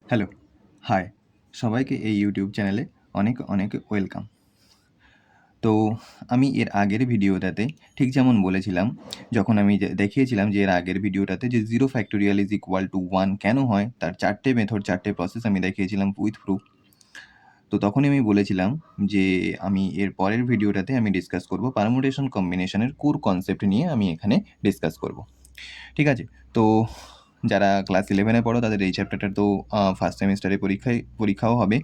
Hello, high. সবাইকে এই YouTube চ্যানেলে অনেক, অনেক ওয়েলকাম। তো আমি এর আগের ভিডিওটাতে ঠিক যেমন বলেছিলাম, যখন আমি দেখিয়েছিলাম যে এর আগের ভিডিওটাতে যে 0 ফ্যাক্টোরিয়াল ইজ ইকুয়াল টু 1 কেন হয়, তার 4 টে মেথড, 4 টে প্রসেস আমি দেখিয়েছিলাম উইথ প্রুফ। তো তখনই আমি বলেছিলাম যে আমি এর পরের ভিডিওটাতে আমি ডিসকাস করব পারমুটেশন কম্বিনেশনের কোর কনসেপ্ট নিয়ে আমি এখানে ডিসকাস করব। ঠিক আছে? তো যারা ক্লাস 11 এ পড়ো তাদের এই চ্যাপ্টারটা তো ফার্স্ট সেমিস্টারে পরীক্ষাও হবে।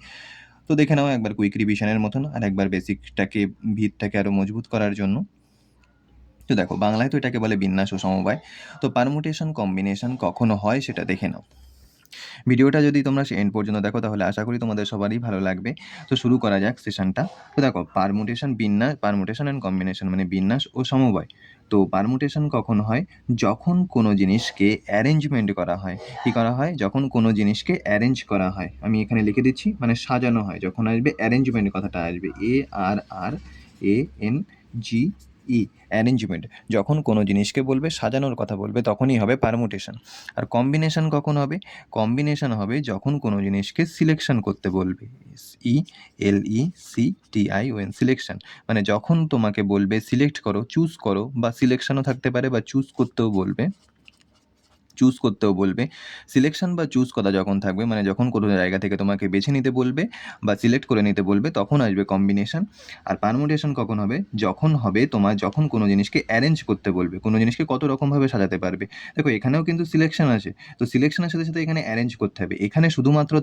তো দেখে নাও একবার কুইক রিভিশনের মতন, আর একবার ভিতটাকে আরও মজবুত করার জন্য। তো দেখো, বাংলায় তো এটাকে বলে বিন্যাস ও সমবায়। তো পারমুটেশন কম্বিনেশন কখনো হয় সেটা দেখে নাও। ভিডিওটা যদি তোমরা এন্ড পর্যন্ত দেখো তাহলে আশা করি তোমাদের সবারই ভালো লাগবে। তো শুরু করা যাক সেশনটা। তো দেখো, পারমুটেশন অ্যান্ড কম্বিনেশন মানে বিন্যাস ও সমবায়। তো পারমুটেশন কখন হয়? যখন কোনো জিনিসকে অ্যারেঞ্জমেন্ট করা হয়। কি করা হয়? যখন কোনো জিনিসকে অ্যারেঞ্জ করা হয়। আমি এখানে লিখে দিচ্ছি, মানে সাজানো হয়। যখন আসবে অ্যারেঞ্জমেন্ট কথাটা আসবে, ARRANGE, অ্যারেঞ্জমেন্ট। যখন কোনো জিনিসকে বলবে, সাজানোর কথা বলবে, তখনই হবে পারমুটেশন। আর কম্বিনেশন কখন হবে? কম্বিনেশন হবে যখন কোনো জিনিসকে সিলেকশন করতে বলবে, SELECTION, সিলেকশন। মানে যখন তোমাকে বলবে সিলেক্ট করো, চুজ করো, বা সিলেকশনও থাকতে পারে বা চুজ করতেও বলবে। সিলেকশন বা চুজ কথা যখন থাকবে, মানে যখন কোনো জায়গা থেকে তোমাকে বেছে নিতে বলবে বা সিলেক্ট করে নিতে বলবে, তখন আসবে কম্বিনেশন। আর পারমুটেশন কখন হবে? যখন কোনো জিনিসকে অ্যারেঞ্জ করতে বলবে, কোনো জিনিসকে কত রকমভাবে সাজাতে পারবে। দেখো, এখানেও কিন্তু সিলেকশন আছে, তো সিলেকশনের সাথে সাথে এখানে অ্যারেঞ্জ করতে হবে। এখানে শুধুমাত্র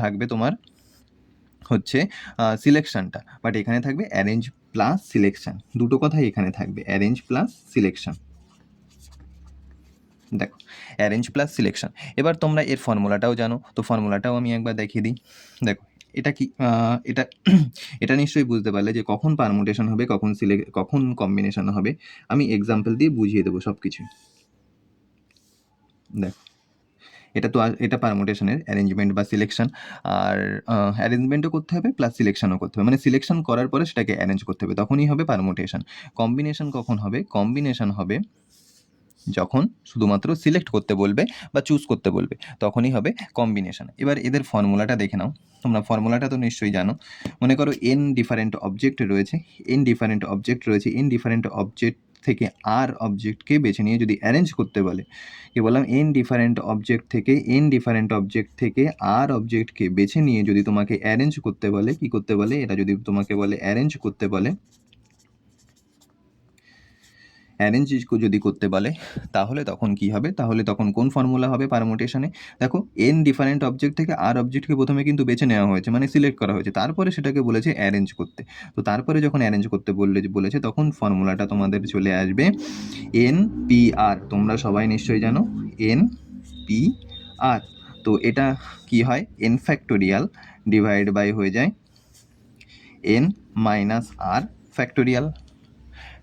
থাকবে তোমার হচ্ছে সিলেকশনটা, বাট এখানে থাকবে অ্যারেঞ্জ প্লাস সিলেকশন। দুটো কথাই এখানে থাকবে, অ্যারেঞ্জ প্লাস সিলেকশন। দেখো, অ্যারেঞ্জ প্লাস সিলেকশন। এবার তোমরা এর ফর্মুলাটাও জানো, তো ফর্মুলাটাও আমি একবার দেখিয়ে দিই। দেখো, এটা কি, এটা এটা নিশ্চয়ই বুঝতে পারলে যে কখন পারমুটেশন হবে, কখন কম্বিনেশন হবে। আমি এক্সাম্পল দিয়ে বুঝিয়ে দেবো সব কিছুই। দেখো, এটা পারমুটেশনের অ্যারেঞ্জমেন্ট বা সিলেকশন। আর অ্যারেঞ্জমেন্টও করতে হবে প্লাস সিলেকশনও করতে হবে, মানে সিলেকশন করার পরে সেটাকে অ্যারেঞ্জ করতে হবে, তখনই হবে পারমুটেশন। কম্বিনেশন কখন হবে? কম্বিনেশন হবে যখন শুধুমাত্র সিলেক্ট করতে বলবে বা চুজ করতে বলবে, তখনই হবে কম্বিনেশন। এবার এদের ফর্মুলাটা দেখে নাও। তোমরা ফর্মুলাটা তো নিশ্চয়ই জানো। মনে করো এন ডিফারেন্ট অবজেক্ট রয়েছে, এন ডিফারেন্ট অবজেক্ট থেকে আর অবজেক্টকে বেছে নিয়ে যদি অ্যারেঞ্জ করতে বলে, কি বললাম, এন ডিফারেন্ট অবজেক্ট থেকে আর অবজেক্টকে বেছে নিয়ে যদি তোমাকে অ্যারেঞ্জ করতে বলে, কি করতে বলে, এটা যদি তোমাকে বলে অ্যারেঞ্জ করতে বলে, যদি করতে বলে, তাহলে তখন কি হবে? তাহলে তখন কোন ফর্মুলা হবে পারমুটেশনে? দেখো, এন ডিফারেন্ট অবজেক্ট থেকে আর অবজেক্টকে প্রথমে কিন্তু বেছে নেওয়া হয়েছে, মানে সিলেক্ট করা হয়েছে, তারপরে সেটাকে বলেছে অ্যারেঞ্জ করতে। তো তারপরে যখন অ্যারেঞ্জ করতে বলেছে, তখন ফর্মুলাটা তোমাদের চলে আসবে এন পি আর। তোমরা সবাই নিশ্চয়ই জানো এন পি আর। তো এটা কি হয়? এন ফ্যাক্টোরিয়াল ডিভাইড বাই হয়ে যায় এন মাইনাস আর ফ্যাক্টোরিয়াল।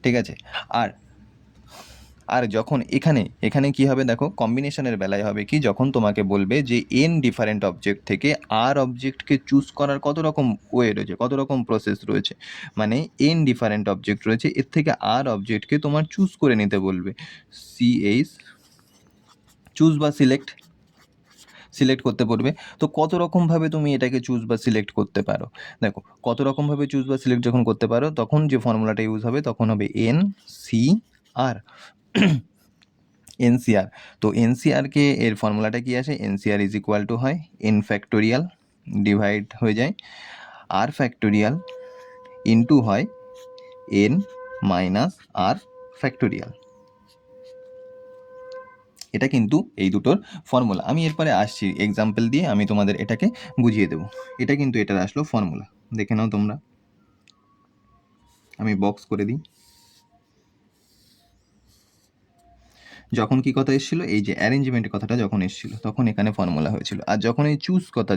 ঠিক আছে? আর আর যখন এখানে কি হবে? দেখো, কম্বিনেশনের বেলায় হবে কি, যখন তোমাকে বলবে যে এন ডিফারেন্ট অবজেক্ট থেকে আর অবজেক্টকে চুজ করার কত রকম ওয়ে রয়েছে, কত রকম প্রসেস রয়েছে, মানে এন ডিফারেন্ট অবজেক্ট রয়েছে, এর থেকে আর অবজেক্টকে তোমার চুজ করে নিতে বলবে। চুজ বা সিলেক্ট করতে পারবে। তো কত রকমভাবে তুমি এটাকে চুজ বা সিলেক্ট করতে পারো। দেখো, কত রকমভাবে চুজ বা সিলেক্ট যখন করতে পারো, তখন যে ফর্মুলাটা ইউজ হবে, তখন হবে এন সি আর। এনসিআর। তো এনসিআরকে এর ফর্মুলাটা কি আসে? এনসিআর ইজ ইকুয়াল টু হয় এন ফ্যাক্টোরিয়াল ডিভাইড হয়ে যায় আর ফ্যাক্টোরিয়াল ইন্টু হয় এন মাইনাস আর ফ্যাক্টোরিয়াল। এটা কিন্তু এই দুটোর ফর্মুলা। আমি এরপরে আসছি এক্সাম্পল দিয়ে, আমি তোমাদের এটাকে বুঝিয়ে দেবো। এটা কিন্তু এটার আসলো ফর্মুলা, দেখে নাও তোমরা। আমি বক্স করে দিই। যখন কি কথা এসেছিল, এই যে অ্যারেঞ্জমেন্ট কথাটা যখন এসেছিল, তখন এখানে ফর্মুলা হয়েছিল। আর যখন এই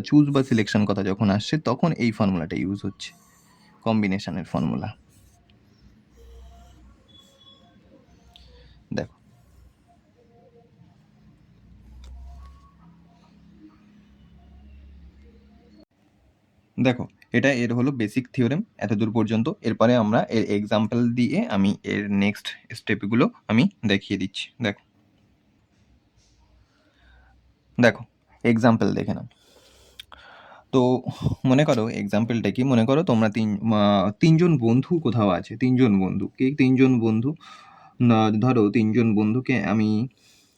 চুজ বা সিলেকশন কথা যখন আসছে, তখন এই ফর্মুলাটা ইউজ হচ্ছে, কম্বিনেশনের ফর্মুলা। দেখো, দেখো, এটা এর হলো বেসিক থিওরেম এতদূর পর্যন্ত। এরপরে আমরা এর এক্সাম্পল দিয়ে আমি এর নেক্সট স্টেপগুলো আমি দেখিয়ে দিচ্ছি। দেখো, দেখো এক্সাম্পল দেখে নাও। তো মনে করো এক্সাম্পলটা কি, মনে করো তোমরা তিনজন বন্ধু কোথাও আছে, তিনজন বন্ধু, কে তিনজন বন্ধু, ধরো তিনজন বন্ধুকে আমি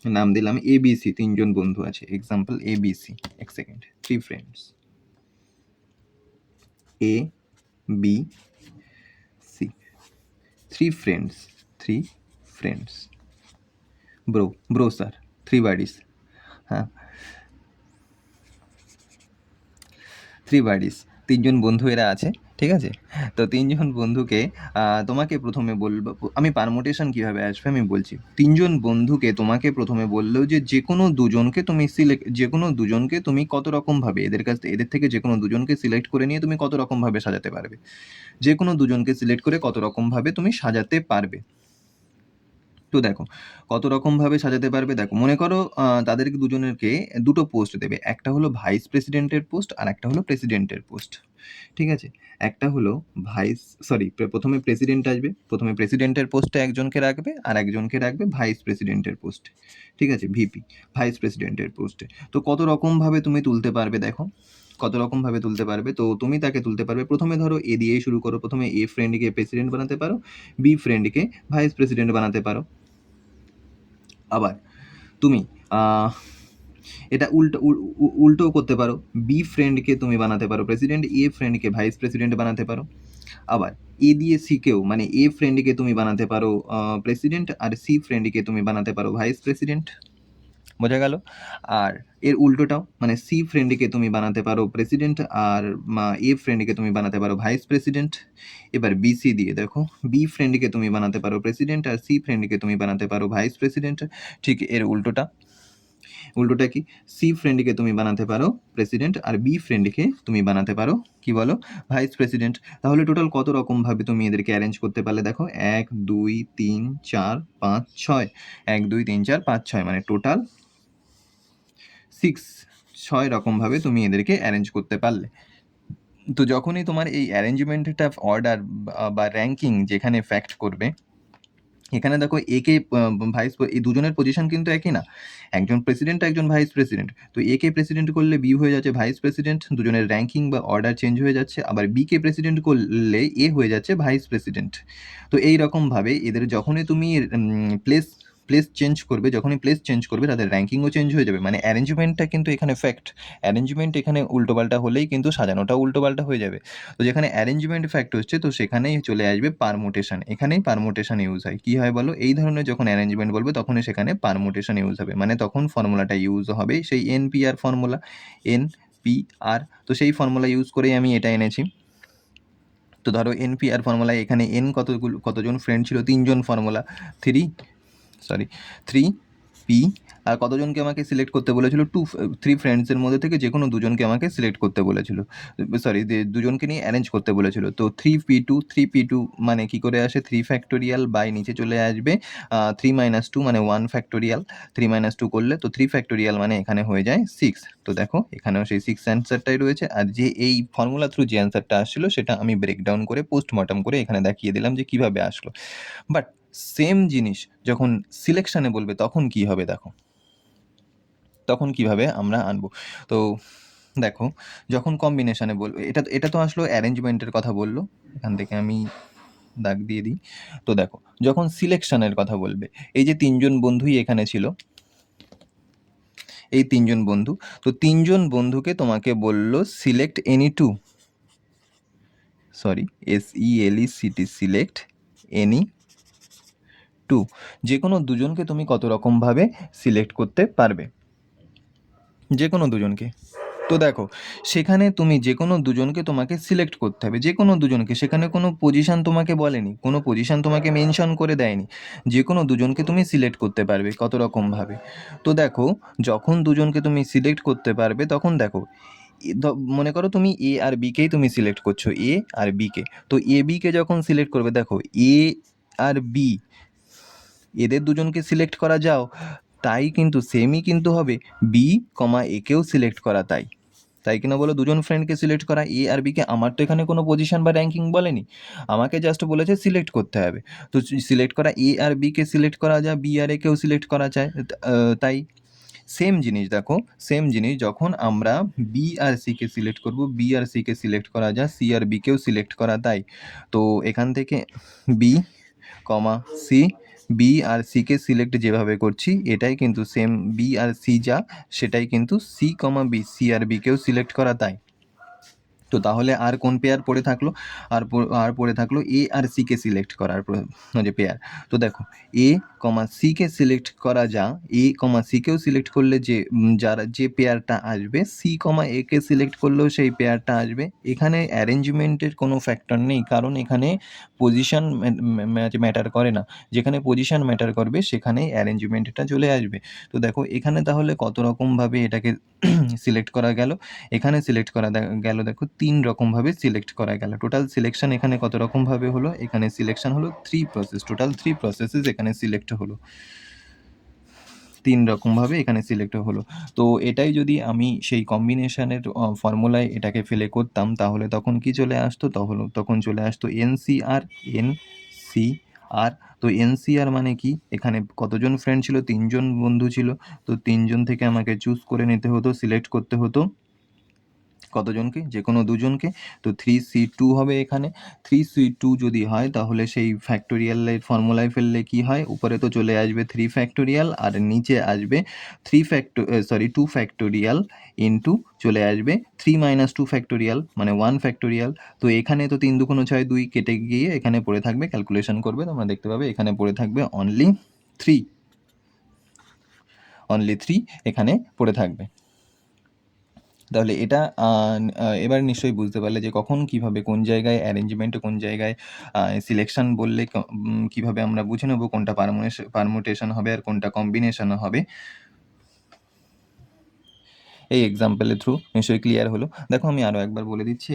নাম দিলাম এবিসি, তিনজন বন্ধু আছে, এক্সাম্পল এবিসি। এক second, three friends, A B C, three friends, three friends, bro sir, three buddies, হ্যাঁ, থ্রি বাডিস, তিনজন বন্ধু এরা আছে, ঠিক আছে। তো তিনজন বন্ধুকে তোমাকে প্রথমে বলবো, আমি পারমোটেশন কীভাবে আসবে আমি বলছি। তিনজন বন্ধুকে তোমাকে প্রথমে বললো যে যে কোনো দুজনকে তুমি যে কোনো দুজনকে তুমি কত রকমভাবে এদের থেকে যে কোনো দুজনকে সিলেক্ট করে নিয়ে তুমি কত রকমভাবে সাজাতে পারবে, যে কোনো দুজনকে সিলেক্ট করে কত রকমভাবে তুমি সাজাতে পারবে। তো দেখো কত রকমভাবে সাজাতে পারবে। দেখো মনে করো তাদেরকে দুজনেরকে দুটো পোস্ট দেবে, একটা হলো ভাইস প্রেসিডেন্টের পোস্ট আর একটা হলো প্রেসিডেন্টের পোস্ট, ঠিক আছে। একটা হলো প্রথমে প্রেসিডেন্ট আসবে, প্রথমে প্রেসিডেন্টের পোস্টে একজনকে রাখবে আর একজনকে রাখবে ভাইস প্রেসিডেন্টের পোস্টে, ঠিক আছে, ভিপি, ভাইস প্রেসিডেন্টের পোস্টে। তো কত রকমভাবে তুমি তুলতে পারবে, দেখো কত রকমভাবে তুলতে পারবে। তো তুমি তাকে তুলতে পারবে, প্রথমে ধরো এ দিয়েই শুরু করো, প্রথমে এ ফ্রেন্ডকে প্রেসিডেন্ট বানাতে পারো, বি ফ্রেন্ডকে ভাইস প্রেসিডেন্ট বানাতে পারো। আবার তুমি এটা উল্টোও করতে পারো, বি ফ্রেন্ডকে তুমি বানাতে পারো প্রেসিডেন্ট, এ ফ্রেন্ডকে ভাইস প্রেসিডেন্ট বানাতে পারো। আবার এ দিয়ে সিকেও, মানে এ ফ্রেন্ডকে তুমি বানাতে পারো প্রেসিডেন্ট আর সি ফ্রেন্ডকে তুমি বানাতে পারো ভাইস প্রেসিডেন্ট, বোঝা গেল। আর এর উল্টোটাও, মানে সি ফ্রেন্ডকে তুমি বানাতে পারো প্রেসিডেন্ট আর এ ফ্রেন্ডকে তুমি বানাতে পারো ভাইস প্রেসিডেন্ট। এবার বিসি দিয়ে দেখো, বি ফ্রেন্ডকে তুমি বানাতে পারো প্রেসিডেন্ট আর সি ফ্রেন্ডকে তুমি বানাতে পারো ভাইস প্রেসিডেন্ট। ঠিক এর উল্টোটা কি, সি ফ্রেন্ডকে তুমি বানাতে পারো প্রেসিডেন্ট আর বি ফ্রেন্ডকে তুমি বানাতে পারো কি বলো, ভাইস প্রেসিডেন্ট। তাহলে টোটাল কত রকমভাবে তুমি এদেরকে অ্যারেঞ্জ করতে পারলে, দেখো 1 2 3 4 5 6, 1 2 3 4 5 6, মানে টোটাল 6 রকমভাবে তুমি এদেরকে অ্যারেঞ্জ করতে পারলে। তো যখনই তোমার এই অ্যারেঞ্জমেন্টটা অর্ডার বা র্যাঙ্কিং যেখানে ফ্যাক্ট করবে, এখানে দেখো একে ভাইস, এই দুজনের পজিশন কিন্তু একই না, একজন প্রেসিডেন্ট একজন ভাইস প্রেসিডেন্ট। তো একে প্রেসিডেন্ট করলে বি হয়ে যাচ্ছে ভাইস প্রেসিডেন্ট, দুজনের র্যাঙ্কিং বা অর্ডার চেঞ্জ হয়ে যাচ্ছে। আবার বিকে প্রেসিডেন্ট করলে এ হয়ে যাচ্ছে ভাইস প্রেসিডেন্ট। তো এই রকমভাবে এদের যখনই তুমি প্লেস চেঞ্জ করবে, যখনই প্লেস চেঞ্জ করবে তাদের র্যাঙ্কিংও চেঞ্জ হয়ে যাবে। মানে অ্যারেঞ্জমেন্টটা কিন্তু এখানে ফ্যাক্ট, অ্যারেঞ্জমেন্ট এখানে উল্টোপাল্টা হলেই কিন্তু সাজানোটাও উল্টোপাল্টা হয়ে যাবে। তো যেখানে অ্যারেঞ্জমেন্ট ফ্যাক্ট হচ্ছে, তো সেখানেই চলে আসবে পারমুটেশন, এখানেই পারমুটেশন ইউজ হয়। কী হয় বলো, এই ধরনের যখন অ্যারেঞ্জমেন্ট বলবে তখনই সেখানে পারমুটেশন ইউজ হবে, মানে তখন ফর্মুলাটা ইউজ হবে সেই এনপিআর ফর্মুলা, এনপিআর। তো সেই ফর্মুলা ইউজ করেই আমি এটা এনেছি। তো ধরো এনপিআর ফর্মুলায় এখানে এন কতজন ফ্রেন্ড ছিল, তিনজন, ফর্মুলা থ্রি পি, আর কতজনকে আমাকে সিলেক্ট করতে বলেছিল, থ্রি ফ্রেন্ডসের মধ্যে থেকে যে কোনো দুজনকে আমাকে সিলেক্ট করতে বলেছিল, দুজনকে নিয়ে অ্যারেঞ্জ করতে বলেছিল। তো 3p2 মানে কি করে আসে, 3 ফ্যাক্টোরিয়াল বাই নিচে চলে আসবে 3 - 2 মানে 1 ফ্যাক্টোরিয়াল, 3 - 2 করলে তো 3 ফ্যাক্টোরিয়াল মানে এখানে হয়ে যায় 6। তো দেখো এখানেও সেই 6 অ্যান্সারটাই রয়েছে। আর যে এই ফর্মুলা থ্রু যে অ্যান্সারটা আসছিল সেটা আমি ব্রেকডাউন করে পোস্টমর্টম করে এখানে দেখিয়ে দিলাম যে কীভাবে আসলো। বাট সেম জিনিস যখন সিলেকশানে বলবে তখন কি হবে, দেখো তখন কিভাবে আমরা আনবো। তো দেখো যখন কম্বিনেশানে বলবে, এটা তো আসলো অ্যারেঞ্জমেন্টের কথা বললো, এখান থেকে আমি দাগ দিয়ে দিই। তো দেখো যখন সিলেকশানের কথা বলবে, এই যে তিনজন বন্ধুই এখানে ছিল, এই তিনজন বন্ধু, তো তিনজন বন্ধুকে তোমাকে বললো select any two, SELECT, select any two, যে কোনো দুজনকে তুমি কত রকমভাবে সিলেক্ট করতে পারবে, যে কোনো দুজনকে। তো দেখো সেখানে তুমি যে কোনো দুজনকে তোমাকে সিলেক্ট করতে হবে, যে কোনো দুজনকে, সেখানে কোনো পজিশান তোমাকে বলেনি, কোনো পজিশান তোমাকে মেনশন করে দেয়নি, যে কোনো দুজনকে তুমি সিলেক্ট করতে পারবে কত রকমভাবে। তো দেখো যখন দুজনকে তুমি সিলেক্ট করতে পারবে তখন দেখো মনে করো তুমি এ আর বিকেই তুমি সিলেক্ট করছো, এ আর বিকে। তো এ বিকে যখন সিলেক্ট করবে, দেখো এ আর বি এদের দুজনকে সিলেক্ট করা যাও, তাই কিন্তু সেমই কিন্তু হবে বি একেও সিলেক্ট করা, তাই কিনা বলো, দুজন ফ্রেন্ডকে সিলেক্ট করা এ আর বিকে। আমার তো এখানে কোনো পজিশন বা র্যাঙ্কিং বলেনি, আমাকে জাস্ট বলেছে সিলেক্ট করতে হবে। তো সিলেক্ট করা এ আর বিকে সিলেক্ট করা যায়, বি আর একেও সিলেক্ট করা যায়, তাই সেম জিনিস দেখো, সেম জিনিস যখন আমরা বি আর সিকে সিলেক্ট করব, বি আর সিকে সিলেক্ট করা যায়, সি আর বিকেও সিলেক্ট করা তাই। তো এখান থেকে বি কমা সি, বি আর সিকে সিলেক্ট যেভাবে করছি এটাই কিন্তু সেম, বি আর সি যা সেটাই কিন্তু সি কমা বি, সি আর বিকেও সিলেক্ট করা তাই। তো তাহলে আর কোন পেয়ার পড়ে থাকলো? আর পড়ে থাকলো এ আর সিকে সিলেক্ট করার যে পেয়ার। তো দেখো এ কমা সিকে সিলেক্ট করা যা, এ কমা সিকেও সিলেক্ট করলে যে পেয়ারটা আসবে, সি কমা একে সিলেক্ট করলেও সেই পেয়ারটা আসবে। এখানে অ্যারেঞ্জমেন্টের কোনো ফ্যাক্টর নেই, কারণ এখানে পজিশন ম্যাটার করে না। যেখানে পজিশন ম্যাটার করবে সেখানেই অ্যারেঞ্জমেন্টটা চলে আসবে। তো দেখো এখানে তাহলে কত রকমভাবে এটাকে সিলেক্ট করা গেল? এখানে সিলেক্ট করা গেল দেখো 3 রকমভাবে সিলেক্ট করা গেল। টোটাল সিলেকশন এখানে কত রকমভাবে হলো? এখানে সিলেকশন হলো 3 প্রসেস, টোটাল 3 প্রসেসেস এখানে সিলেক্ট হলো। 3 রকমভাবে এখানে সিলেক্ট হলো। তো এটাই যদি আমি সেই কম্বিনেশনের ফর্মুলায় এটাকে ফেলে করতাম তাহলে তখন কি চলে আসতো? তখন চলে আসতো এনসিআর, এনসিআর। তো এনসিআর মানে কি? এখানে কতজন ফ্রেন্ড ছিল? 3 জন বন্ধু ছিল। তো 3 জন থেকে আমাকে চুজ করে নিতে হতো, সিলেক্ট করতে হতো কতজনকে? যে কোনো 2 জনকে। তো 3C2 হবে এখানে। 3C2 যদি হয় তাহলে সেই ফ্যাক্টোরিয়ালের ফর্মুলায় ফেললে কি হয়? উপরে তো চলে আসবে 3 ফ্যাক্টোরিয়াল আর নিচে আসবে 2 ফ্যাক্টোরিয়াল ইনটু চলে আসবে 3 - 2 ফ্যাক্টোরিয়াল মানে 1 ফ্যাক্টোরিয়াল। তো এখানে তো 3 দুগুণ 6, 2 কেটে গিয়ে এখানে পড়ে থাকবে, ক্যালকুলেশন করবে তোমরা দেখতে পাবে এখানে পড়ে থাকবে অনলি 3, অনলি 3 এখানে পড়ে থাকবে। তাহলে এটা এবার নিশ্চয়ই বুঝতে পারলে যে কখন কিভাবে কোন জায়গায় অ্যারেঞ্জমেন্ট, কোন জায়গায় সিলেকশন বললে কিভাবে আমরা বুঝে নেব কোনটা পারমুটেশন হবে আর কোনটা কম্বিনেশন হবে। এই এক্সাম্পলের থ্রু নিশ্চয়ই ক্লিয়ার হলো। দেখো আমি আরও একবার বলে দিচ্ছি।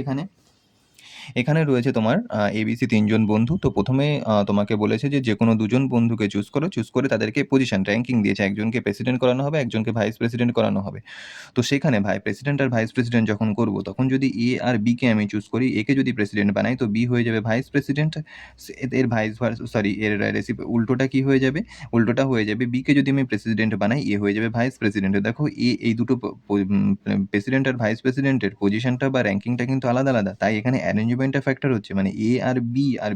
এখানে রয়েছে তোমার ABC 3 জন বন্ধু। তো প্রথমে তোমাকে বলেছে যে কোনো 2 জন বন্ধুকে চুজ করো, চুজ করে তাদেরকে পজিশন র্যাঙ্কিং দিয়েছে। একজনকে প্রেসিডেন্ট করানো হবে, একজনকে ভাইস প্রেসিডেন্ট করানো হবে। তো সেখানে প্রেসিডেন্ট আর ভাইস প্রেসিডেন্ট যখন করব তখন যদি এ আর বিকে আমি চুজ করি, একে যদি প্রেসিডেন্ট বানাই তো বি হয়ে যাবে ভাইস প্রেসিডেন্ট। এর উল্টোটা কি হয়ে যাবে? উল্টোটা হয়ে যাবে বিকে যদি আমি প্রেসিডেন্ট বানাই এ হয়ে যাবে ভাইস প্রেসিডেন্ট। দেখো এই দুটো প্রেসিডেন্ট আর ভাইস প্রেসিডেন্টের পজিশনটা বা র্যাঙ্কিংটা কিন্তু আলাদা আলাদা। তাই এখানে অ্যারেঞ্জমেন্টের ফ্যাক্টর হচ্ছে, মানে এ আর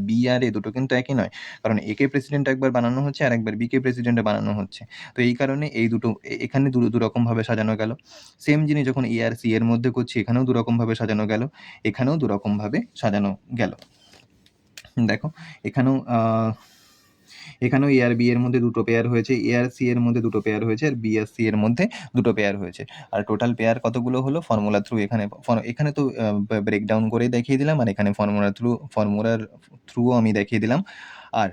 বি আর এ দুটো কিন্তু একই নয়, কারণ একে প্রেসিডেন্ট একবার বানানো হচ্ছে আর একবার বিকে প্রেসিডেন্ট বানানো হচ্ছে। তো এই কারণে এই দুটো এখানে দু রকমভাবে সাজানো গেল। সেম জিনিস যখন এ আর সি এর মধ্যে করছি এখানেও দু রকমভাবে সাজানো গেল, এখানেও দু রকমভাবে সাজানো গেল। দেখো এখানেও এ আর বি এর মধ্যে দুটো পেয়ার হয়েছে, এ আর সি এর মধ্যে দুটো পেয়ার হয়েছে, আর বি আর সি এর মধ্যে দুটো পেয়ার হয়েছে। আর টোটাল পেয়ার কতগুলো হলো? ফর্মুলা থ্রু এখানে তো ব্রেকডাউন করেই দেখিয়ে দিলাম, আর এখানে ফর্মুলার থ্রুও আমি দেখিয়ে দিলাম। আর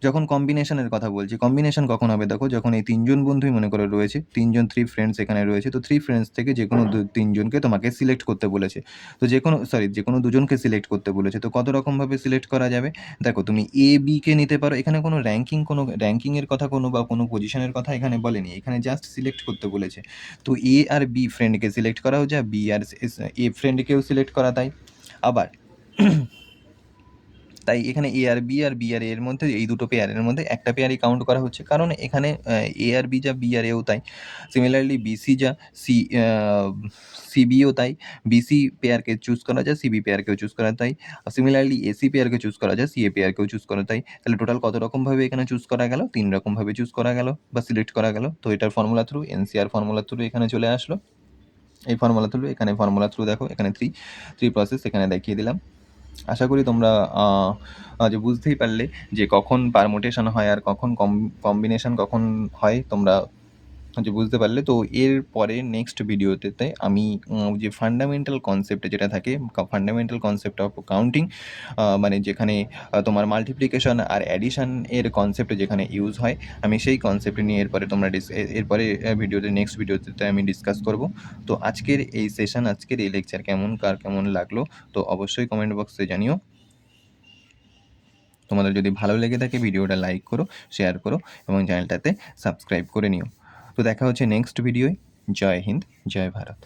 যখন কম্বিনেশনের কথা বলছি, কম্বিনেশন কখন হবে? দেখো যখন এই 3 জন বন্ধুই মনে করে রয়েছে, 3 জন 3 ফ্রেন্ডস এখানে রয়েছে। তো 3 ফ্রেন্ডস থেকে যে কোনো 3 জনকে তোমাকে সিলেক্ট করতে বলেছে। তো যে কোনো 2 জনকে সিলেক্ট করতে বলেছে। তো কত রকমভাবে সিলেক্ট করা যাবে? দেখো তুমি এ বি কে নিতে পারো। এখানে কোনো র্যাঙ্কিংয়ের কথা বা কোনো পজিশনের কথা এখানে বলেনি। এখানে জাস্ট সিলেক্ট করতে বলেছে। তো এ আর বি ফ্রেন্ডকে সিলেক্ট করাও যা, বি আর এ ফ্রেন্ডকেও সিলেক্ট করা তাই। আবার তাই এখানে এ আর বি আর বি আর এর মধ্যে এই দুটো পেয়ারের মধ্যে একটা পেয়ারই কাউন্ট করা হচ্ছে, কারণ এখানে এ আর বি যা বি আর এও তাই। সিমিলারলি বিসি যা সিবিও তাই। বিসি পেয়ারকে চুজ করা যায়, সিবি পেয়ারকেও চুজ করা তাই। সিমিলারলি এসি পেয়ারকে চুজ করা যায়, সিএ পেয়ারকেও চুজ করা তাই। তাহলে টোটাল কত রকমভাবে এখানে চুজ করা গেল? 3 রকমভাবে চুজ করা গেল বা সিলেক্ট করা গেল। তো এটার formula through, NCR formula through এখানে চলে আসলো। এই ফর্মুলা থ্রু, এখানে ফর্মুলা থ্রু দেখো এখানে 3 প্রসেস এখানে দেখিয়ে দিলাম। আশা করি তোমরা যে বুঝতেই পারলে যে কখন পারমুটেশন হয় আর কখন কম্বিনেশন কখন হয়, তোমরা যে বুঝতে পারলে। তো এর পরে নেক্সট ভিডিওতে আমি যে ফান্ডামেন্টাল কনসেপ্ট যেটা থাকে, ফান্ডামেন্টাল কনসেপ্ট অফ কাউন্টিং, মানে যেখানে তোমার মাল্টিপ্লিকেশন আর অ্যাডিশন এর কনসেপ্ট যেখানে ইউজ হয়, আমি সেই কনসেপ্ট নিয়ে এরপরে ভিডিওতে নেক্সট ভিডিওতে আমি ডিসকাস করব। তো আজকের এই সেশন, আজকের এই লেকচার কেমন লাগলো তো অবশ্যই কমেন্ট বক্সে জানিও। তোমাদের যদি ভালো লেগে থাকে ভিডিওটা লাইক করো, শেয়ার করো এবং চ্যানেলটাতে সাবস্ক্রাইব করে নিও। তো দেখা হচ্ছে নেক্সট ভিডিওয়। জয় হিন্দ, জয় ভারত।